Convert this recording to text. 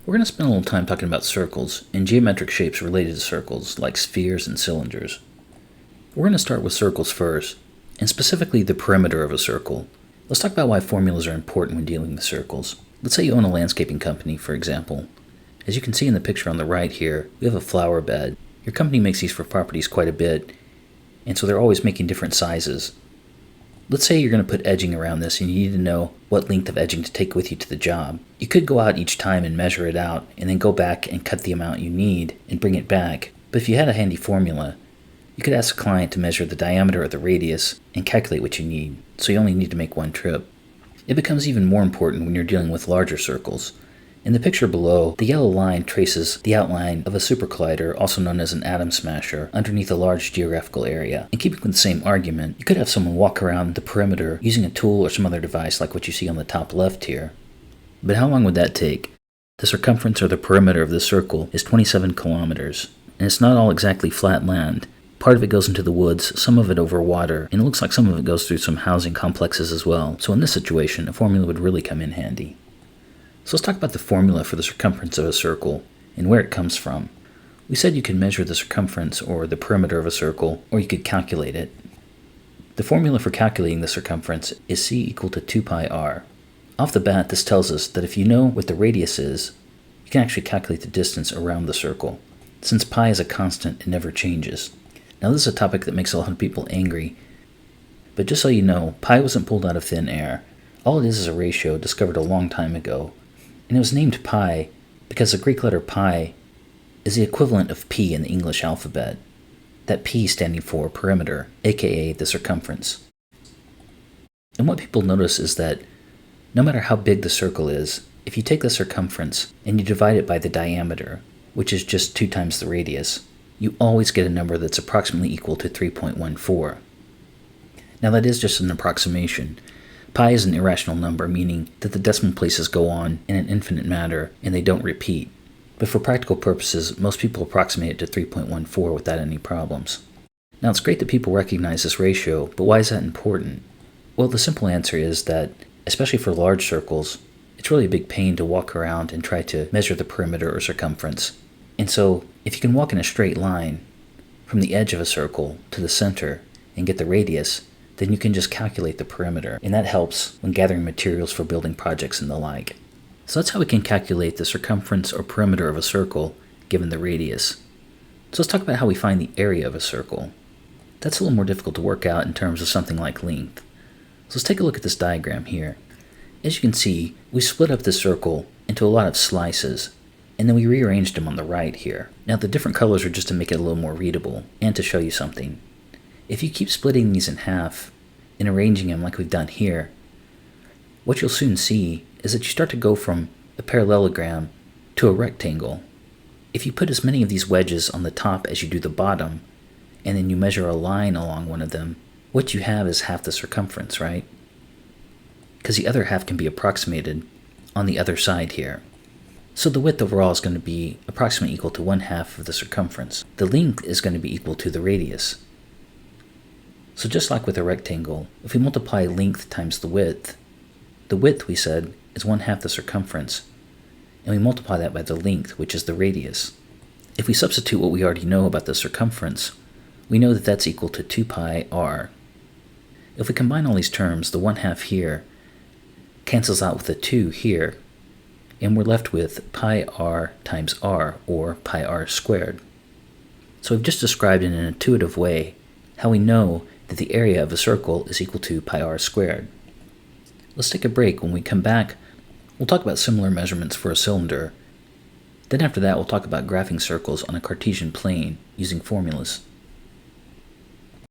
We're going to spend a little time talking about circles and geometric shapes related to circles, like spheres and cylinders. We're going to start with circles first, and specifically the perimeter of a circle. Let's talk about why formulas are important when dealing with circles. Let's say you own a landscaping company, for example. As you can see in the picture on the right here, we have a flower bed. Your company makes these for properties quite a bit, and so they're always making different sizes. Let's say you're going to put edging around this and you need to know what length of edging to take with you to the job. You could go out each time and measure it out and then go back and cut the amount you need and bring it back. But if you had a handy formula, you could ask the client to measure the diameter or the radius and calculate what you need, so you only need to make one trip. It becomes even more important when you're dealing with larger circles. In the picture below, the yellow line traces the outline of a supercollider, also known as an atom smasher, underneath a large geographical area. And keeping with the same argument, you could have someone walk around the perimeter using a tool or some other device like what you see on the top left here. But how long would that take? The circumference or the perimeter of the circle is 27 kilometers, and it's not all exactly flat land. Part of it goes into the woods, some of it over water, and it looks like some of it goes through some housing complexes as well. So in this situation, a formula would really come in handy. So let's talk about the formula for the circumference of a circle and where it comes from. We said you can measure the circumference or the perimeter of a circle, or you could calculate it. The formula for calculating the circumference is c equal to 2 pi r. Off the bat, this tells us that if you know what the radius is, you can actually calculate the distance around the circle. Since pi is a constant, it never changes. Now this is a topic that makes a lot of people angry, but just so you know, pi wasn't pulled out of thin air. All it is a ratio discovered a long time ago. And it was named pi because the Greek letter pi is the equivalent of p in the English alphabet, that p standing for perimeter, aka the circumference. And what people notice is that no matter how big the circle is, if you take the circumference and you divide it by the diameter, which is just 2 times the radius, you always get a number that's approximately equal to 3.14. Now that is just an approximation. Pi is an irrational number, meaning that the decimal places go on in an infinite manner and they don't repeat. But for practical purposes, most people approximate it to 3.14 without any problems. Now it's great that people recognize this ratio, but why is that important? Well, the simple answer is that, especially for large circles, it's really a big pain to walk around and try to measure the perimeter or circumference. And so, if you can walk in a straight line from the edge of a circle to the center and get the radius, then you can just calculate the perimeter, and that helps when gathering materials for building projects and the like. So that's how we can calculate the circumference or perimeter of a circle given the radius. So let's talk about how we find the area of a circle. That's a little more difficult to work out in terms of something like length. So let's take a look at this diagram here. As you can see, we split up this circle into a lot of slices, and then we rearranged them on the right here. Now the different colors are just to make it a little more readable, and to show you something. If you keep splitting these in half and arranging them like we've done here, what you'll soon see is that you start to go from a parallelogram to a rectangle. If you put as many of these wedges on the top as you do the bottom, and then you measure a line along one of them, what you have is half the circumference, right? Because the other half can be approximated on the other side here. So the width overall is going to be approximately equal to 1/2 of the circumference. The length is going to be equal to the radius. So just like with a rectangle, if we multiply length times the width we said is 1/2 the circumference, and we multiply that by the length, which is the radius. If we substitute what we already know about the circumference, we know that that's equal to 2 pi r. If we combine all these terms, the 1/2 here cancels out with the 2 here, and we're left with pi r times r, or pi r squared. So we've just described in an intuitive way how we know that the area of a circle is equal to pi r squared. Let's take a break. When we come back, we'll talk about similar measurements for a cylinder. Then after that, we'll talk about graphing circles on a Cartesian plane using formulas.